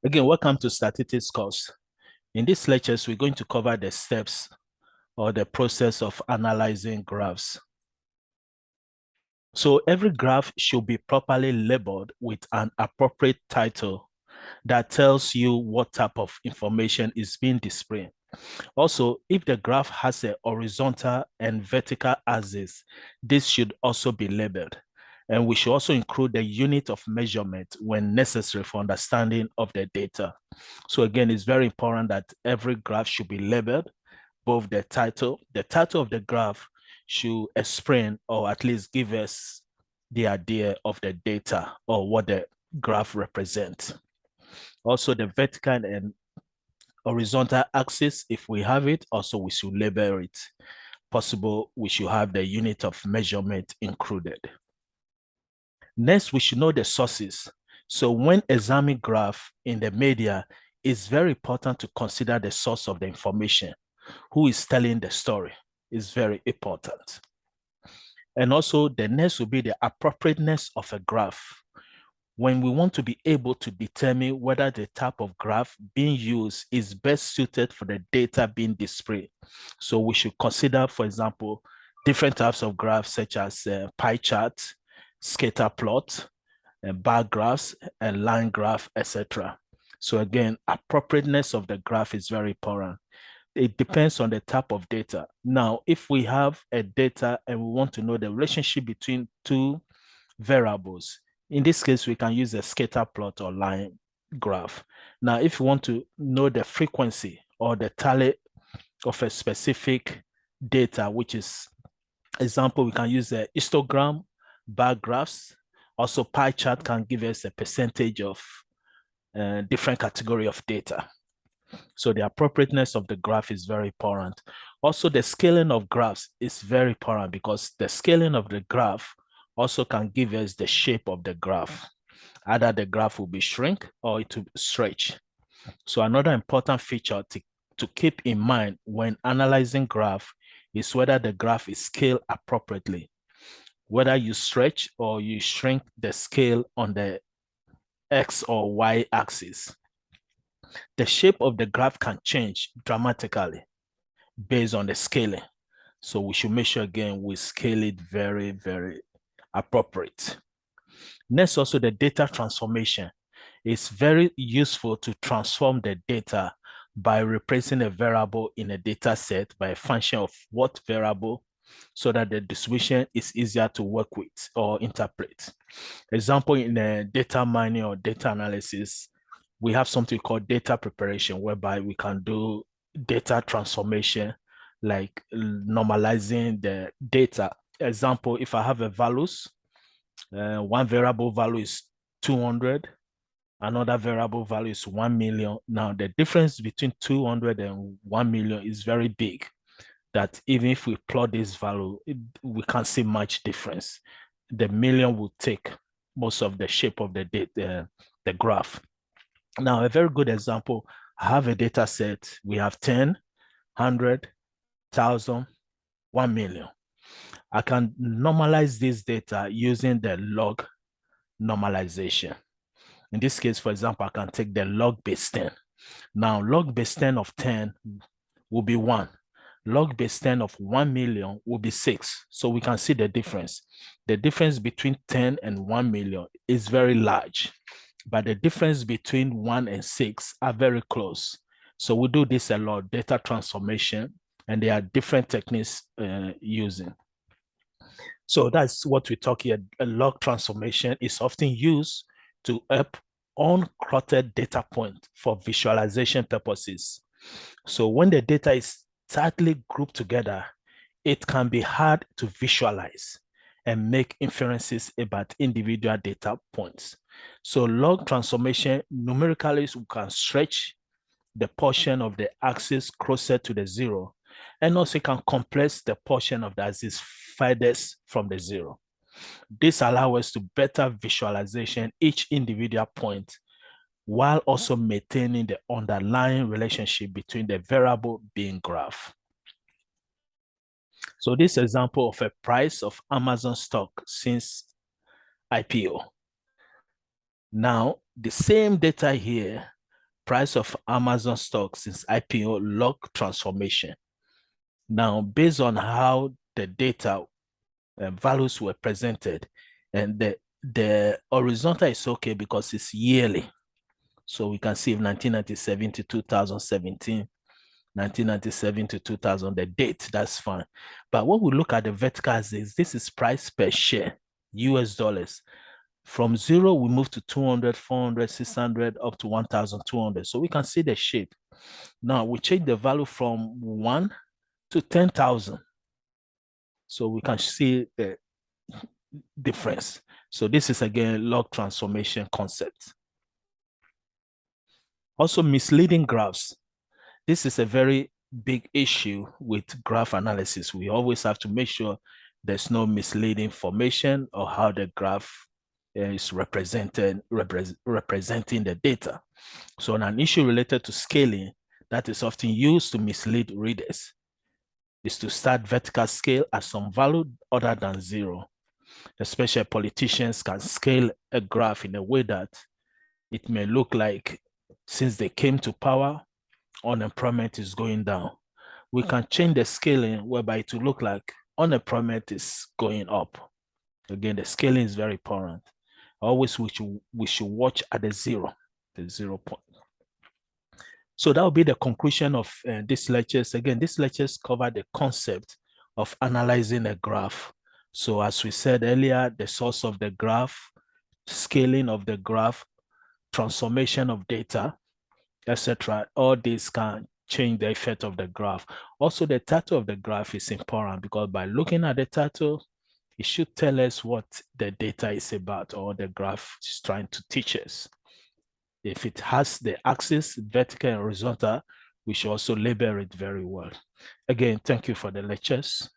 Again, welcome to Statistics course. In these lectures, we're going to cover the steps or the process of analyzing graphs. So every graph should be properly labeled with an appropriate title that tells you what type of information is being displayed. Also, if the graph has a horizontal and vertical axis, this should also be labeled. And we should also include the unit of measurement when necessary for understanding of the data. So again, it's very important that every graph should be labeled, both the title of the graph should explain or at least give us the idea of the data or what the graph represents. Also, the vertical and horizontal axis, if we have it, also we should label it. Possible, we should have the unit of measurement included. Next, we should know the sources. So when examining graph in the media, it's very important to consider the source of the information. Who is telling the story is very important. And also the next will be the appropriateness of a graph. When we want to be able to determine whether the type of graph being used is best suited for the data being displayed. So we should consider, for example, different types of graphs such as pie chart, scatter plot, bar graphs, and line graph, etc. So again, appropriateness of the graph is very important. It depends on the type of data. Now, if we have a data and we want to know the relationship between two variables, in this case, we can use a scatter plot or line graph. Now, if you want to know the frequency or the tally of a specific data, which is, example, we can use a histogram, bar graphs. Also, pie chart can give us a percentage of different category of data. So the appropriateness of the graph is very important. Also, the scaling of graphs is very important because the scaling of the graph also can give us the shape of the graph. Either the graph will be shrink or it will stretch. So another important feature to keep in mind when analyzing graph is whether the graph is scaled appropriately. Whether you stretch or you shrink the scale on the X or Y axis. The shape of the graph can change dramatically based on the scaling. So we should make sure, again, we scale it very, very appropriate. Next, also the data transformation. It's very useful to transform the data by replacing a variable in a data set by a function of what variable so that the distribution is easier to work with or interpret. Example, in a data mining or data analysis, we have something called data preparation, whereby we can do data transformation, like normalizing the data. Example, if I have a values, one variable value is 200, another variable value is 1 million. Now, the difference between 200 and 1 million is very big, that even if we plot this value, we can't see much difference. The million will take most of the shape of the data, the graph. Now, a very good example, I have a data set. We have 10, 100, 1,000, 1 million. I can normalize this data using the log normalization. In this case, for example, I can take the log base 10. Now, log base 10 of 10 will be 1. Log base 10 of 1 million will be 6. So we can see the difference. The difference between 10 and 1 million is very large, but the difference between 1 and 6 are very close. So we do this a lot, data transformation, and there are different techniques using. So that's what we talk here. A log transformation is often used to help uncluttered data point for visualization purposes. So when the data is tightly grouped together, it can be hard to visualize and make inferences about individual data points. So log transformation, numerically, we can stretch the portion of the axis closer to the zero, and also can compress the portion of the axis furthest from the zero. This allows us to better visualization each individual point while also maintaining the underlying relationship between the variable being graph. So this example of a price of Amazon stock since IPO. Now, the same data here, price of Amazon stock since IPO log transformation. Now, based on how the data values were presented, and the horizontal is okay because it's yearly. So we can see 1997 to 2017, 1997 to 2000, the date, that's fine. But when we look at the vertical axis, this is price per share, US dollars. From zero, we move to 200, 400, 600, up to 1,200. So we can see the shape. Now we change the value from 1 to 10,000. So we can see the difference. So this is again log transformation concept. Also, misleading graphs. This is a very big issue with graph analysis. We always have to make sure there's no misleading information or how the graph is representing the data. So an issue related to scaling that is often used to mislead readers is to start vertical scale at some value other than zero. Especially politicians can scale a graph in a way that it may look like since they came to power, unemployment is going down. We can change the scaling whereby it will look like unemployment is going up. Again, the scaling is very important. Always we should watch at the 0 point. So that will be the conclusion of these lectures. Again, these lectures cover the concept of analyzing a graph. So as we said earlier, the source of the graph, scaling of the graph, transformation of data, etc. All these can change the effect of the graph. Also, the title of the graph is important because by looking at the title, it should tell us what the data is about or the graph is trying to teach us. If it has the axis, vertical and horizontal, we should also label it very well. Again, thank you for the lectures.